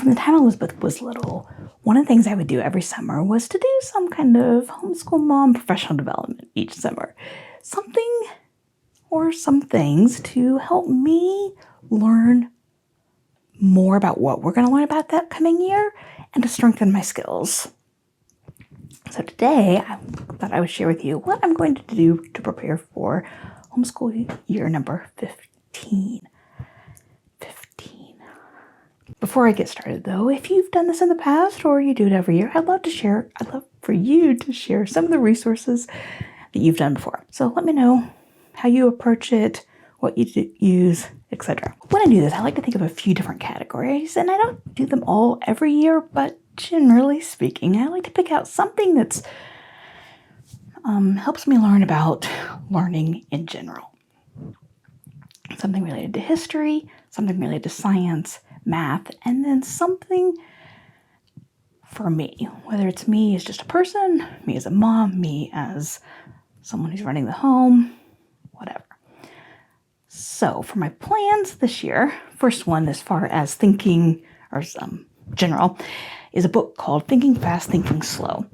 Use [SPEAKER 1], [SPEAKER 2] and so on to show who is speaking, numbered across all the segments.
[SPEAKER 1] from the time Elizabeth was little, one of the things I would do every summer was to do some kind of homeschool mom professional development each summer. Something or some things to help me learn more about what we're going to learn about that coming year and to strengthen my skills. So today, I thought I would share with you what I'm going to do to prepare for homeschool year number 15. Before I get started though, if you've done this in the past or you do it every year, I'd love for you to share some of the resources that you've done before. So let me know how you approach it, what you use, etc. When I do this, I like to think of a few different categories, and I don't do them all every year, but generally speaking, I like to pick out something that's helps me learn about learning in general. Something related to history, something related to science, math, and then something for me, whether it's me as just a person, me as a mom, me as someone who's running the home, whatever. So for my plans this year, first one as far as thinking or general is a book called Thinking Fast, Thinking Slow.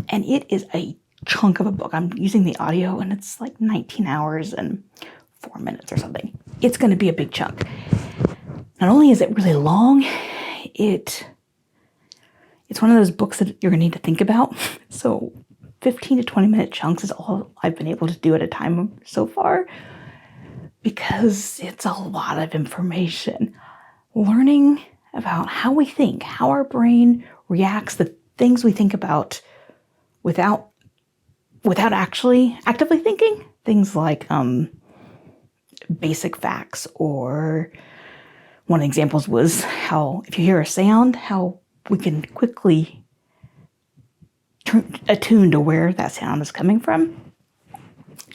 [SPEAKER 1] And it is a chunk of a book. I'm using the audio and it's like 19 hours and 4 minutes or something. It's going to be a big chunk. Not only is it really long, it's one of those books that you're going to need to think about. So 15 to 20 minute chunks is all I've been able to do at a time so far because it's a lot of information. Learning about how we think, how our brain reacts, the things we think about without actually actively thinking. Things like basic facts, or one of the examples was how if you hear a sound, how we can quickly attune to where that sound is coming from.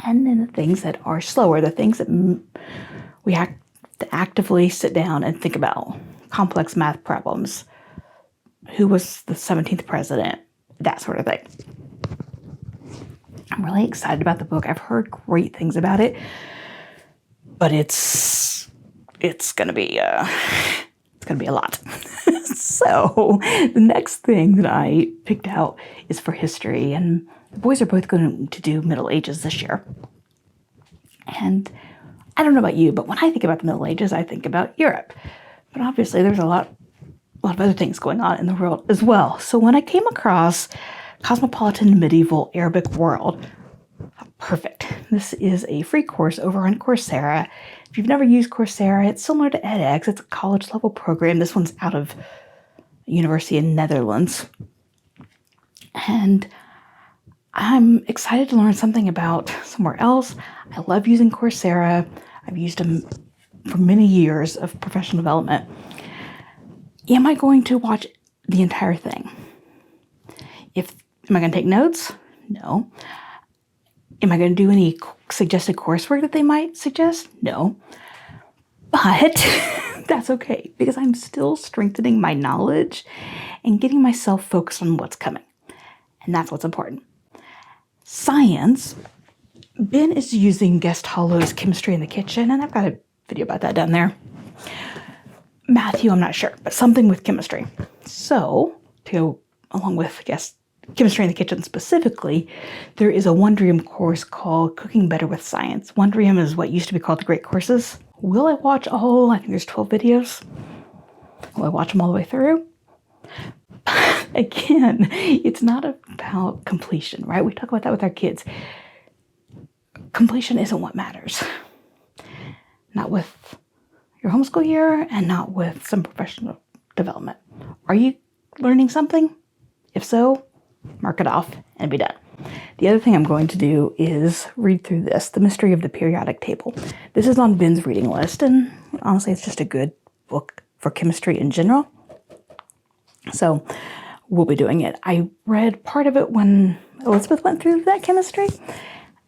[SPEAKER 1] And then the things that are slower, the things that we have to actively sit down and think about. Complex math problems. Who was the 17th president? That sort of thing. I'm really excited about the book. I've heard great things about it, but it's gonna be a lot. So the next thing that I picked out is for history, and the boys are both going to do Middle Ages this year. And I don't know about you, but when I think about the Middle Ages, I think about Europe. But obviously there's a lot of other things going on in the world as well. So when I came across Cosmopolitan Medieval Arabic World, perfect. This is a free course over on Coursera. If you've never used Coursera, it's similar to edX. It's a college level program. This one's out of a university in Netherlands. And I'm excited to learn something about somewhere else. I love using Coursera. I've used them for many years of professional development. Am I going to watch the entire thing? Am I going to take notes? No. Am I going to do any suggested coursework that they might suggest? No. But that's okay, because I'm still strengthening my knowledge and getting myself focused on what's coming. And that's what's important. Science. Ben is using Guest Hollow's Chemistry in the Kitchen, and I've got a video about that down there. Matthew, I'm not sure, but something with chemistry. So, to go along with Chemistry in the Kitchen specifically, there is a Wondrium course called Cooking Better with Science. Wondrium is what used to be called the Great Courses. Will I watch all? I think there's 12 videos. Will I watch them all the way through? Again, it's not about completion, right? We talk about that with our kids. Completion isn't what matters. Not with your homeschool year and not with some professional development. Are you learning something? If so, mark it off and be done. The other thing I'm going to do is read through this, The Mystery of the Periodic Table. This is on Ben's reading list, and honestly, it's just a good book for chemistry in general. So we'll be doing it. I read part of it when Elizabeth went through that chemistry.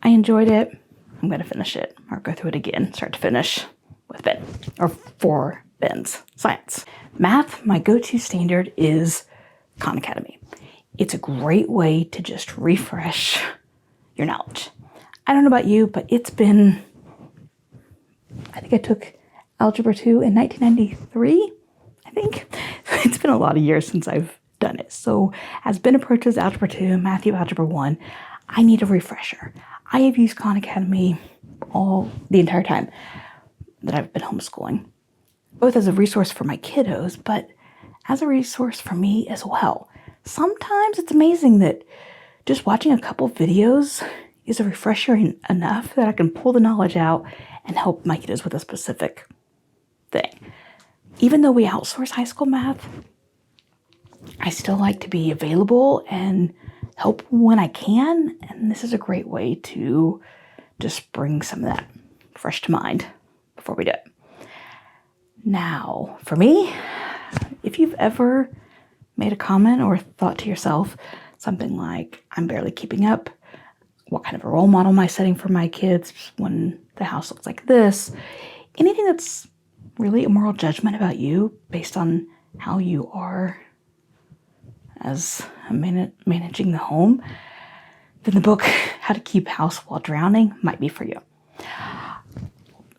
[SPEAKER 1] I enjoyed it. I'm going to finish it or go through it again, start to finish with Ben, or for Ben's science. Math, my go-to standard is Khan Academy. It's a great way to just refresh your knowledge. I don't know about you, but it's been, I think I took Algebra 2 in 1993, I think. been a lot of years since I've done it. So as Ben approaches Algebra 2, Matthew Algebra 1, I need a refresher. I have used Khan Academy the entire time that I've been homeschooling, both as a resource for my kiddos, but as a resource for me as well. Sometimes it's amazing that just watching a couple videos is a refresher enough that I can pull the knowledge out and help my kiddos with a specific thing. Even though we outsource high school math, I still like to be available and help when I can, and this is a great way to just bring some of that fresh to mind before we do it. Now, for me, if you've ever made a comment or thought to yourself something like, I'm barely keeping up, what kind of a role model am I setting for my kids when the house looks like this, anything that's really a moral judgment about you based on how you are as managing the home, then the book, How to Keep House While Drowning, might be for you.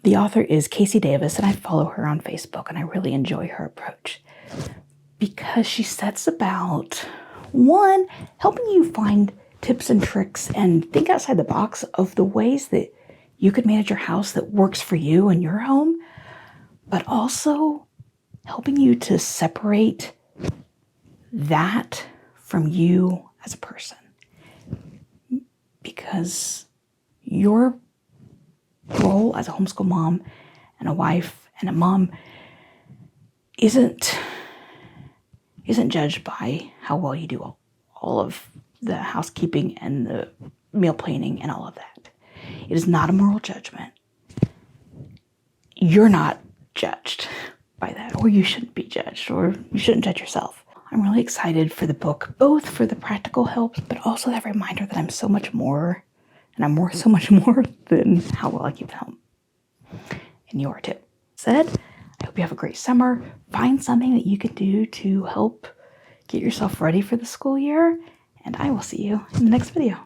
[SPEAKER 1] The author is Casey Davis, and I follow her on Facebook, and I really enjoy her approach because she sets about, one, helping you find tips and tricks and think outside the box of the ways that you could manage your house that works for you and your home, but also helping you to separate that from you as a person. Because your role as a homeschool mom and a wife and a mom isn't judged by how well you do all of the housekeeping and the meal planning and all of that. It is not a moral judgment. You're not judged by that, or you shouldn't be judged, or you shouldn't judge yourself. I'm really excited for the book, both for the practical helps, but also that reminder that I'm so much more, and I'm worth so much more than how well I keep the home. And you are too. Said, I hope you have a great summer. Find something that you can do to help get yourself ready for the school year, and I will see you in the next video.